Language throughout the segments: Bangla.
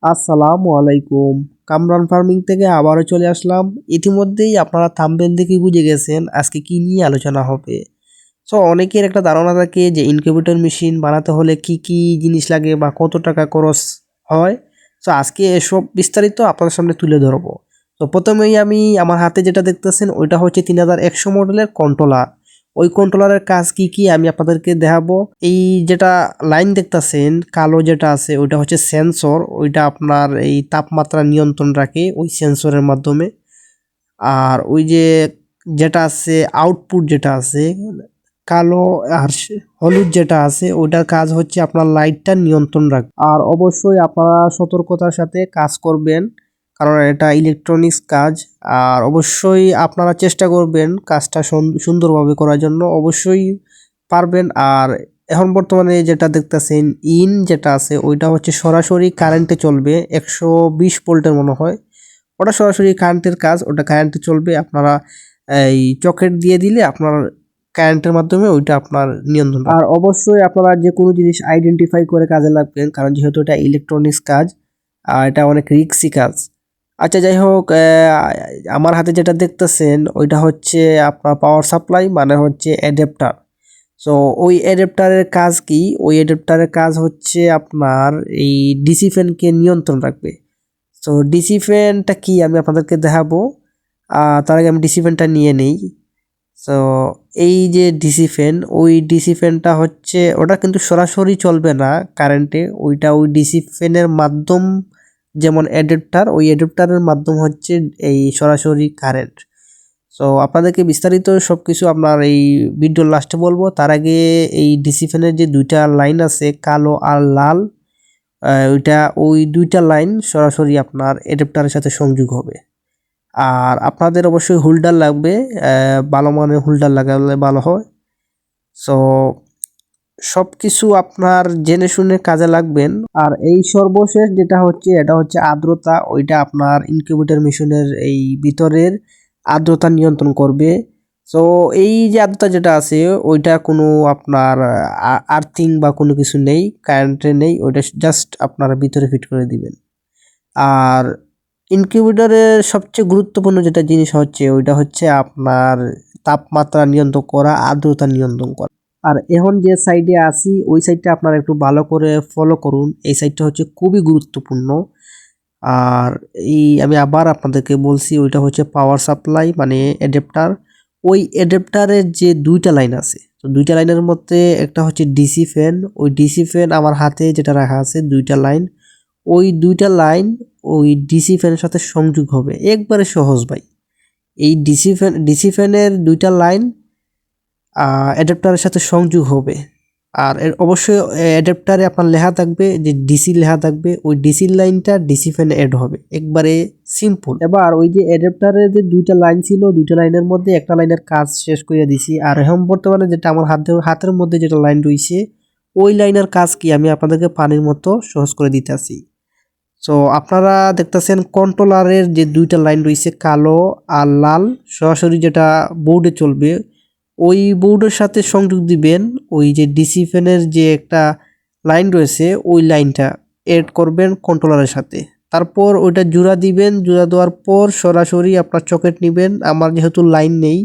আসসালামু আলাইকুম। কামরান ফার্মিং থেকে আবারও চলে আসলাম। ইতিমধ্যেই আপনারা থাম্বনেল দেখে বুঝে গেছেন আজকে কি নিয়ে আলোচনা হবে। সো অনেকের একটা ধারণা থাকে যে ইনকিউবেটর মেশিন বানাতে হলে কি কি জিনিস লাগে বা কত টাকা খরচ হয়। সো আজকে এসব বিস্তারিত আপনাদের সামনে তুলে ধরবো। তো প্রথমেই আমি আমার হাতে যেটা দেখতেছেন ওইটা হচ্ছে 3100 মডেলের কন্ট্রোলার। ওই কন্ট্রোলারের কাজ কি কি আমি আপনাদেরকে দেখাবো। এই যেটা লাইন দেখতেছেন কালো যেটা আছে ওইটা হচ্ছে সেন্সর, ওইটা আপনার এই তাপমাত্রা নিয়ন্ত্রণ রাখে ওই সেন্সরের মাধ্যমে। আর ওই যে যেটা আছে আউটপুট যেটা আছে কালো আর হলুদ যেটা আছে ওটার কাজ হচ্ছে আপনার লাইটটা নিয়ন্ত্রণ রাখবে। আর অবশ্যই আপনারা সতর্কতার সাথে কাজ করবেন, কারণ এটা ইলেকট্রনিক্স কাজ। আর অবশ্যই আপনারা চেষ্টা করবেন কাজটা সুন্দরভাবে করার জন্য, অবশ্যই পারবেন। আর এখন বর্তমানে যেটা দেখতেছেন যেটা আছে ওইটা হচ্ছে সরাসরি কারেন্টে চলবে, 120 ভোল্টের মনে হয়। ওটা সরাসরি কারেন্টের কাজ, ওটা কারেন্টে চলবে। আপনারা এই চকেট দিয়ে দিলে আপনার কারেন্টের মাধ্যমে ওইটা আপনার নিয়ন্ত্রণ। আর অবশ্যই আপনারা যে কোনো জিনিস আইডেন্টিফাই করে কাজে লাগবেন, কারণ যেহেতু এটা ইলেকট্রনিক্স কাজ আর এটা অনেক রিস্কি কাজ। আচ্ছা যাই হোক, আমার হাতে যেটা দেখতেছেন ওইটা হচ্ছে আপনার পাওয়ার সাপ্লাই, মানে হচ্ছে অ্যাডাপ্টার। সো ওই অ্যাডাপ্টারের কাজ কি? ওই অ্যাডাপ্টারের কাজ হচ্ছে আপনার এই ডিসি ফ্যানকে নিয়ন্ত্রণ রাখবে। সো ডিসি ফ্যানটা কি আমি আপনাদেরকে দেখাবো। তার আগে আমি ডিসি ফ্যানটা নিয়ে নেই। সো এই যে ডিসি ফ্যান, ওই ডিসি ফ্যানটা হচ্ছে ওটা কিন্তু সরাসরি চলবে না কারেন্টে, ওইটা ওই ডিসি ফ্যানের মাধ্যম, যেমন অ্যাডাপ্টার, ওই অ্যাডাপ্টারের মাধ্যম হচ্ছে এই সরাসরি কারেন্ট। সো আপনাদেরকে বিস্তারিত সব কিছু আপনার এই ভিডিওর লাস্টে বলবো। তার আগে এই ডিসি ফ্যানের যে দুইটা লাইন আছে কালো আর লাল, ওইটা ওই দুইটা লাইন সরাসরি আপনার অ্যাডাপ্টারের সাথে সংযোগ হবে। আর আপনাদের অবশ্যই হোল্ডার লাগবে, ভালো মানের হোল্ডার লাগালে ভালো হয়। সো সব কিছু আপনার জেনে শুনে কাজে লাগবেন। আর এই সর্বশেষ যেটা হচ্ছে এটা হচ্ছে আর্দ্রতা, ওইটা আপনার ইনকিউবেটর মেশিনের এই ভিতরের আর্দ্রতা নিয়ন্ত্রণ করবে। সো এই যে আর্দ্রতা যেটা আছে ওইটা কোনো আপনার আর্থিং বা কোনো কিছু নেই, কারেন্টে নেই, ওইটা জাস্ট আপনারা ভিতরে ফিট করে দিবেন। আর ইনকিউবেটরের সবচেয়ে গুরুত্বপূর্ণ যেটা জিনিস হচ্ছে ওইটা হচ্ছে আপনার তাপমাত্রা নিয়ন্ত্রণ করা, আর্দ্রতা নিয়ন্ত্রণ করা। আর এখন যে সাইডে আসি ওই সাইডটা আপনারা একটু ভালো করে ফলো করুন, এই সাইডটা হচ্ছে খুবই গুরুত্বপূর্ণ। আর এই আমি আবার আপনাদেরকে বলছি ওইটা হচ্ছে পাওয়ার সাপ্লাই মানে অ্যাডাপ্টার। ওই অ্যাডাপ্টারের যে দুইটা লাইন আছে, তো দুইটা লাইনের মধ্যে একটা হচ্ছে ডিসি ফ্যান। ওই ডিসি ফ্যান আমার হাতে যেটা রাখা আছে দুইটা লাইন, ওই দুইটা লাইন ওই ডিসি ফ্যানের সাথে সংযোগ হবে। একবারে সহজ ভাই, এই ডিসি ফ্যানের দুইটা লাইন অ্যাডাপ্টারের সাথে সংযোগ হবে। আর অবশ্যই অ্যাডাপ্টারে আপনার লেখা থাকবে যে ডিসি লেখা থাকবে, ওই ডিসির লাইনটা ডিসি ফ্যানে অ্যাড হবে, একবারে সিম্পল। এবার ওই যে অ্যাডাপ্টারের যে দুইটা লাইন ছিল দুইটা লাইনের মধ্যে একটা লাইনের কাজ শেষ করে দিছি। আর এখন বর্তমানে যেটা আমার হাতের মধ্যে যেটা লাইন রয়েছে ওই লাইনের কাজ কি আমি আপনাদেরকে পানির মতো সহজ করে দিতেছি। সো আপনারা দেখতেছেন কন্ট্রোলারের যে দুইটা লাইন রয়েছে কালো আর লাল, সরাসরি যেটা বোর্ডে চলবে ওই বোর্ডের সাথে সংযোগ দিবেন। ওই যে ডিসি ফ্যানের যে একটা লাইন রয়েছে ওই লাইনটা এড করবেন কন্ট্রোলারের সাথে, তারপর ওইটা জোড়া দিবেন। জোড়া দেওয়ার পর সরাসরি আপনার চকেট নেবেন, আমার যেহেতু লাইন নেই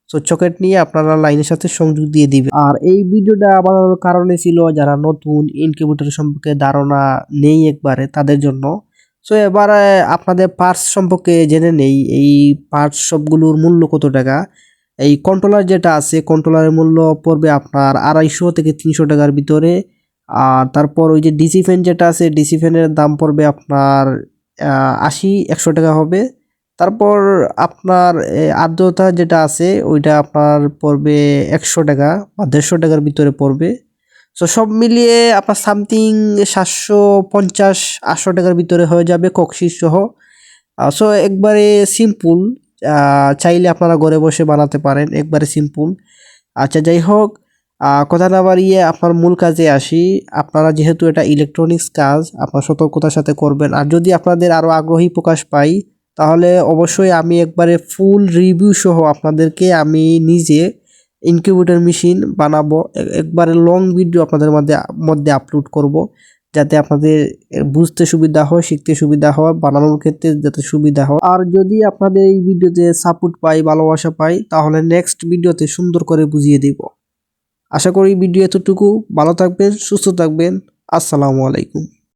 সো চকেট নিয়ে আপনারা লাইনের সাথে সংযোগ দিয়ে দিবেন। আর এই ভিডিওটা বানানোর কারণে ছিল যারা নতুন ইনকিউবেটর সম্পর্কে ধারণা নেই একবারে তাদের জন্য। সো এবার আপনাদের পার্টস সম্পর্কে জেনে নেই, এই পার্টস সবগুলোর মূল্য কত টাকা। এই কন্ট্রোলার যেটা আছে কন্ট্রোলারের মূল্য পড়বে আপনার 250 থেকে 300 টাকার ভিতরে। আর তারপর ওই যে ডিসি ফ্যান যেটা আছে ডিসি ফ্যানের দাম পড়বে আপনার 80-100 টাকা হবে। তারপর আপনার আর্দ্রতা যেটা আছে ওইটা আপনার পড়বে 100 টাকা বা 150 টাকার ভিতরে পড়বে। সো সব মিলিয়ে আপনার সামথিং 750-800 টাকার ভিতরে হয়ে যাবে কক্সিস সহ। সো একবারে সিম্পল, চাইলে আপনারা ঘরে বসে বানাতে পারেন, একবারে সিম্পল। আচ্ছা যাই হোক, কথা না বাড়িয়ে আপনার মূল কাজে আসি। আপনারা যেহেতু এটা ইলেকট্রনিক্স কাজ আপনার সতর্কতার সাথে করবেন। আর যদি আপনাদের আরও আগ্রহী প্রকাশ পাই তাহলে অবশ্যই আমি একবারে ফুল রিভিউ সহ আপনাদেরকে আমি নিজে ইনকিউবেটর মেশিন বানাবো, একবারে লং ভিডিও আপনাদের মধ্যে আপলোড করব। যাতে আপনাদের বুঝতে সুবিধা হয়, শিখতে সুবিধা হয়, বানানোর ক্ষেত্রে যাতে সুবিধা হয়। আর যদি আপনাদের এই ভিডিওতে সাপোর্ট পাই, ভালোবাসা পাই, তাহলে নেক্সট ভিডিওতে সুন্দর করে বুঝিয়ে দিব। আশা করি ভিডিও এতটুকু। ভালো থাকবেন, সুস্থ থাকবেন। আসসালামু আলাইকুম।